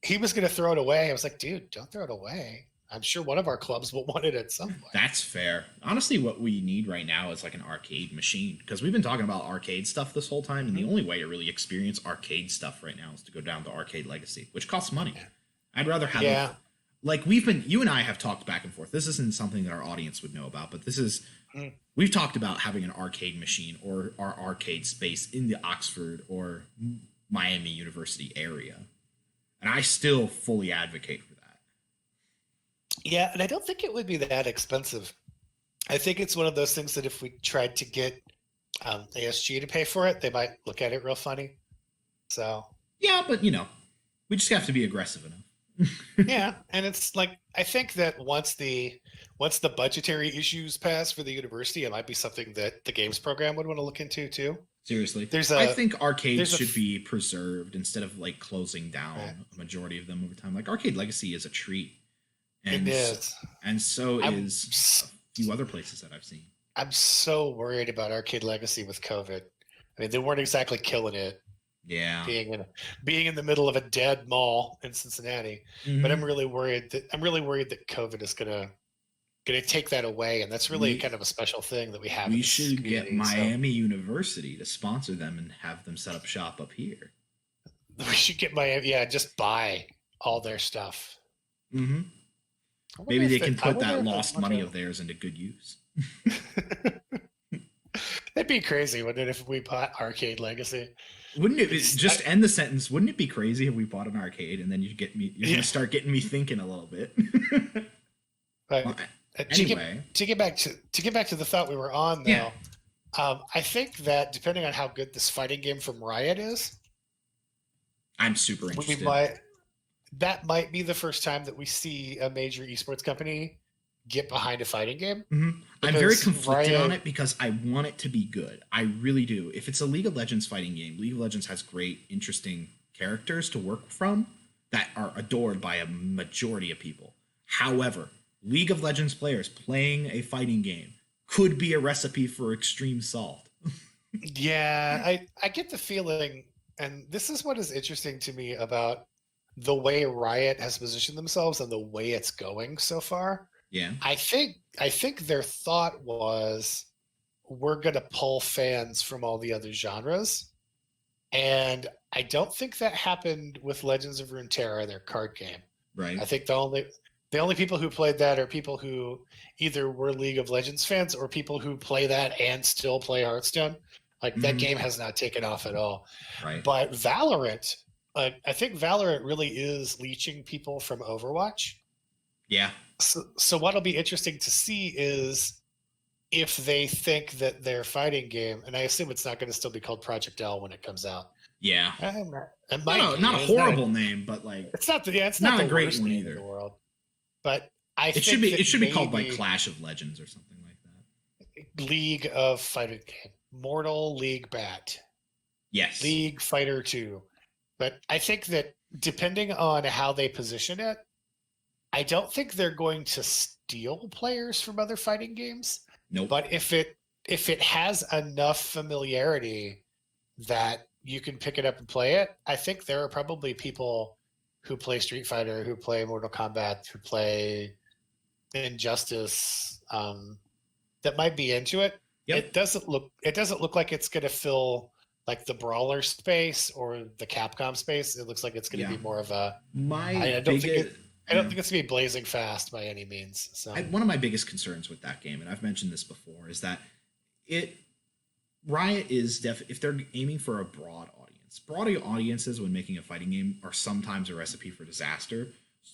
He was gonna throw it away. I was like, dude, don't throw it away. I'm sure one of our clubs will want it at some point. That's fair. Honestly, what we need right now is like an arcade machine, because we've been talking about arcade stuff this whole time, and the only way to really experience arcade stuff right now is to go down to Arcade Legacy, which costs money. I'd rather have like you and I have talked back and forth. This isn't something that our audience would know about, but this is we've talked about having an arcade machine or our arcade space in the Oxford or Miami University area, and I still fully advocate for that. Yeah, and I don't think it would be that expensive. I think it's one of those things that if we tried to get ASG to pay for it, they might look at it real funny. So yeah, but we just have to be aggressive enough. Yeah, and it's like, I think that once the budgetary issues pass for the university, it might be something that the games program would want to look into too. Seriously, I think arcades should be preserved instead of like closing down a majority of them over time. Like Arcade Legacy is a treat, and it is, and so is a few other places that I've seen. I'm so worried about Arcade Legacy with COVID. I mean, they weren't exactly killing it Yeah. being in the middle of a dead mall in Cincinnati. But I'm really worried that COVID is gonna take that away, and that's really kind of a special thing that we have. We in this should get community, Miami University to sponsor them and have them set up shop up here. We should get Miami. Yeah, just buy all their stuff. Mm-hmm. Maybe they can put that lost money of theirs into good use. That'd be crazy, wouldn't it, if we bought Arcade Legacy? Wouldn't it just end the sentence? Wouldn't it be crazy if we bought an arcade and then you're gonna start getting me thinking a little bit. Well, anyway, to get back to the thought we were on, though, I think that depending on how good this fighting game from Riot is, I'm super interested. That might be the first time that we see a major esports company get behind a fighting game. Mm-hmm. I'm very conflicted on it because I want it to be good. I really do. If it's a League of Legends fighting game, League of Legends has great, interesting characters to work from that are adored by a majority of people. However, League of Legends players playing a fighting game could be a recipe for extreme salt. Yeah, I get the feeling, and this is what is interesting to me about the way Riot has positioned themselves and the way it's going so far. Yeah. I think their thought was, we're going to pull fans from all the other genres. And I don't think that happened with Legends of Runeterra, their card game. Right. I think the only people who played that are people who either were League of Legends fans or people who play that and still play Hearthstone. Like that game has not taken off at all. Right. But Valorant, I think Valorant really is leeching people from Overwatch. Yeah. So what'll be interesting to see is if they think that their fighting game, and I assume it's not going to still be called Project L when it comes out. Yeah. It might not a horrible name, but like it's not not a great one either. In the world. But it should be called like Clash of Legends or something like that. League of Fighting Game, Mortal League Bat. Yes. League Fighter 2. But I think that depending on how they position it, I don't think they're going to steal players from other fighting games. Nope. But if it has enough familiarity that you can pick it up and play it, I think there are probably people who play Street Fighter, who play Mortal Kombat, who play Injustice, that might be into it. Yep. It doesn't look like it's going to fill like the brawler space or the Capcom space. It looks like it's going to be more of a. I don't think it's going to be blazing fast by any means. So one of my biggest concerns with that game, and I've mentioned this before, is that Riot is if they're aiming for a broad audiences when making a fighting game are sometimes a recipe for disaster.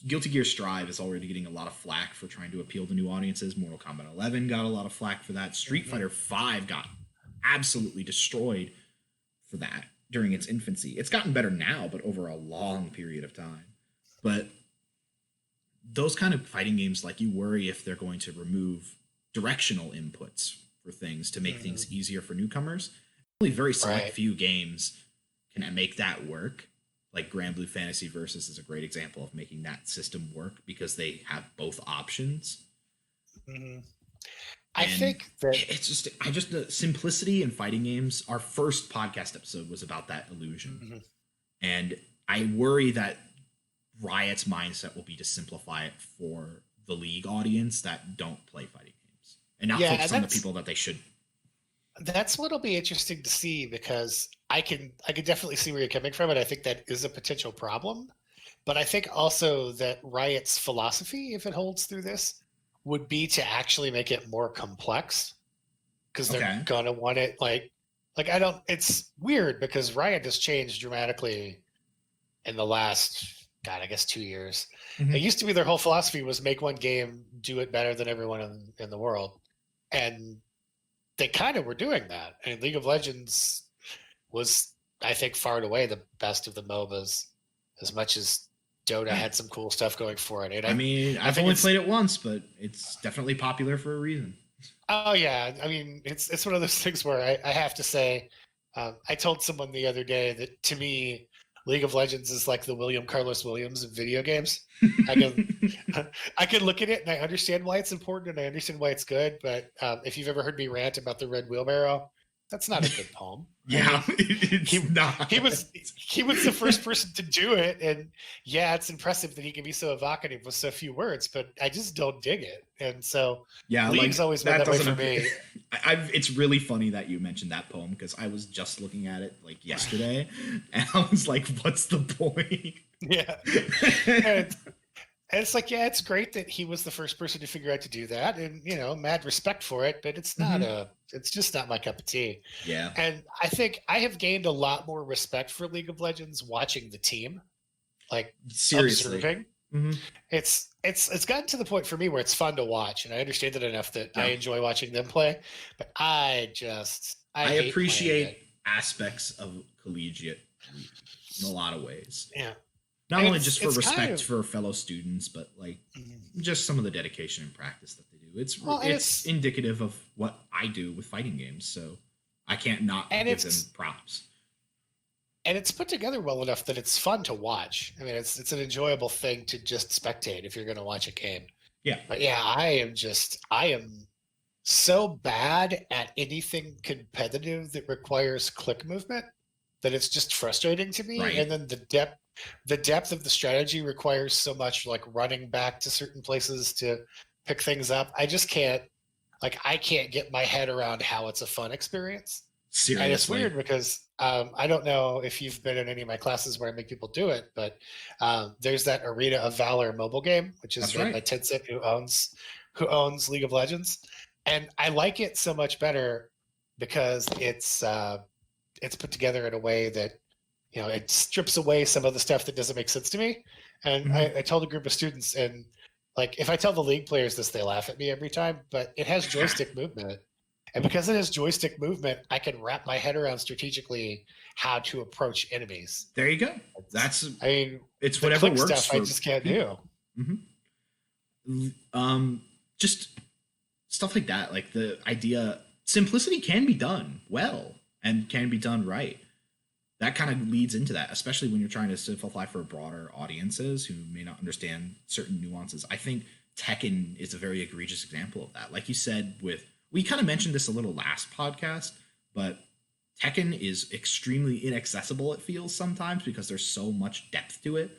Guilty Gear Strive is already getting a lot of flack for trying to appeal to new audiences. Mortal Kombat 11 got a lot of flack for that. Street Fighter 5 got absolutely destroyed for that during its infancy. It's gotten better now, but over a long period of time. But those kind of fighting games, like, you worry if they're going to remove directional inputs for things to make things easier for newcomers. Only very select few games can make that work. Like Grand Blue Fantasy Versus is a great example of making that system work because they have both options. I think that it's just the simplicity in fighting games. Our first podcast episode was about that illusion. And I worry that Riot's mindset will be to simplify it for the League audience that don't play fighting games and not focus on the people that they should. That's what'll be interesting to see, because I can definitely see where you're coming from, and I think that is a potential problem. But I think also that Riot's philosophy, if it holds through this, would be to actually make it more complex, because they're gonna want it it's weird because Riot has changed dramatically in the last, I guess 2 years. It used to be their whole philosophy was make one game, do it better than everyone in the world. And they kind of were doing that. And League of Legends was, I think, far and away the best of the MOBAs, as much as Dota had some cool stuff going for it. And I've only played it once, but it's definitely popular for a reason. Oh, yeah. I mean, it's one of those things where I have to say, I told someone the other day that, to me, League of Legends is like the William Carlos Williams of video games. I can I can look at it and I understand why it's important and I understand why it's good. But if you've ever heard me rant about the Red Wheelbarrow, that's not a good poem. Yeah, I mean, it's not. he was the first person to do it, and yeah, it's impressive that he can be so evocative with so few words. But I just don't dig it, and so Yeah, League's like always been that way for me. It's really funny that you mentioned that poem because I was just looking at it like yesterday, and I was like, "What's the point?" Yeah, and it's like, yeah, it's great that he was the first person to figure out to do that, and mad respect for it. But it's not it's just not my cup of tea. Yeah, And I think I have gained a lot more respect for League of Legends watching the team, like seriously. observing. Mm-hmm. It's gotten to the point for me where it's fun to watch, and I understand it enough that I enjoy watching them play. But I appreciate aspects of collegiate in a lot of ways. Yeah. Not only just for respect for fellow students, but like just some of the dedication and practice that they do. It's indicative of what I do with fighting games, so I can't not give them props. And it's put together well enough that it's fun to watch. I mean, it's an enjoyable thing to just spectate if you're going to watch a game. Yeah. But yeah, I am so bad at anything competitive that requires click movement that it's just frustrating to me. Right. And then the depth of the strategy requires so much like running back to certain places to pick things up. I just can't get my head around how it's a fun experience. Seriously. And it's weird because I don't know if you've been in any of my classes where I make people do it, but there's that Arena of Valor mobile game, which is made by Tencent, who owns League of Legends. And I like it so much better because it's put together in a way that it strips away some of the stuff that doesn't make sense to me. And I told a group of students, and like if I tell the League players this, they laugh at me every time. But it has joystick movement, and because it has joystick movement, I can wrap my head around strategically how to approach enemies. There you go. It's whatever works. Stuff I just can't do. Just stuff like that, like the idea, simplicity can be done well and can be done right. That kind of leads into that, especially when you're trying to simplify for broader audiences who may not understand certain nuances. I think Tekken is a very egregious example of that. Like you said, we kind of mentioned this a little last podcast, but Tekken is extremely inaccessible, it feels sometimes, because there's so much depth to it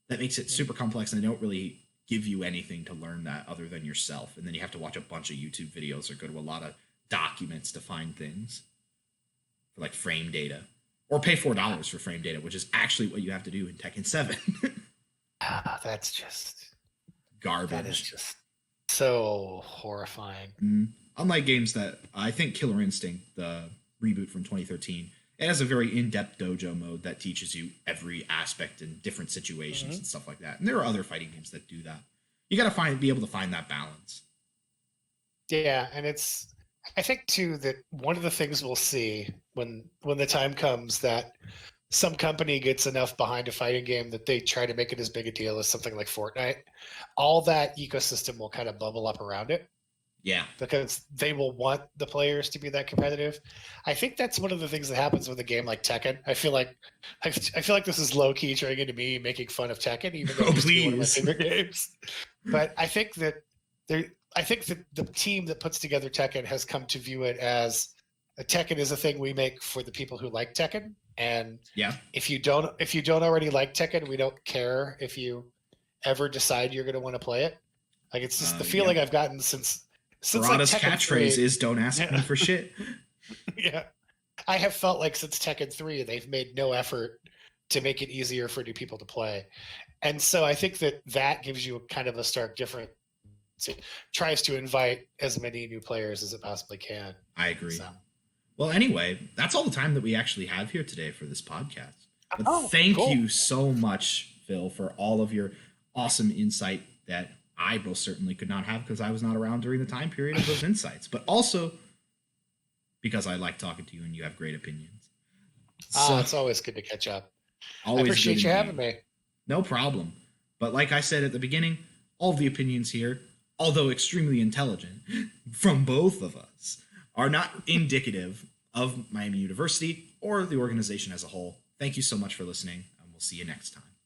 that makes it super complex, and they don't really give you anything to learn that other than yourself. And then you have to watch a bunch of YouTube videos or go to a lot of documents to find things for like frame data. Or pay $4 for frame data, which is actually what you have to do in Tekken 7. That's just garbage. That is just so horrifying. Unlike games that I think Killer Instinct, the reboot from 2013, it has a very in-depth dojo mode that teaches you every aspect in different situations and stuff like that. And there are other fighting games that do that. You got to be able to find that balance. Yeah, and I think too that one of the things we'll see when the time comes that some company gets enough behind a fighting game that they try to make it as big a deal as something like Fortnite, all that ecosystem will kind of bubble up around it. Yeah. Because they will want the players to be that competitive. I think that's one of the things that happens with a game like Tekken. I feel like this is low key turning into me making fun of Tekken, even though it's one of my favorite games. But I think that the team that puts together Tekken has come to view it as Tekken is a thing we make for the people who like Tekken. And if you don't already like Tekken, we don't care if you ever decide you're going to want to play it. Like it's just the feeling I've gotten since Barada's like catchphrase is "Don't ask me for shit." Yeah, I have felt like since Tekken 3, they've made no effort to make it easier for new people to play, and so I think that gives you kind of a stark difference. It tries to invite as many new players as it possibly can. I agree. So. Well, anyway, that's all the time that we actually have here today for this podcast. But thank you so much, Phill, for all of your awesome insight that I most certainly could not have because I was not around during the time period of those insights, but also because I like talking to you and you have great opinions. So, it's always good to catch up. I appreciate you having me. No problem. But like I said at the beginning, all of the opinions here, although extremely intelligent from both of us, are not indicative of Miami University or the organization as a whole. Thank you so much for listening, and we'll see you next time.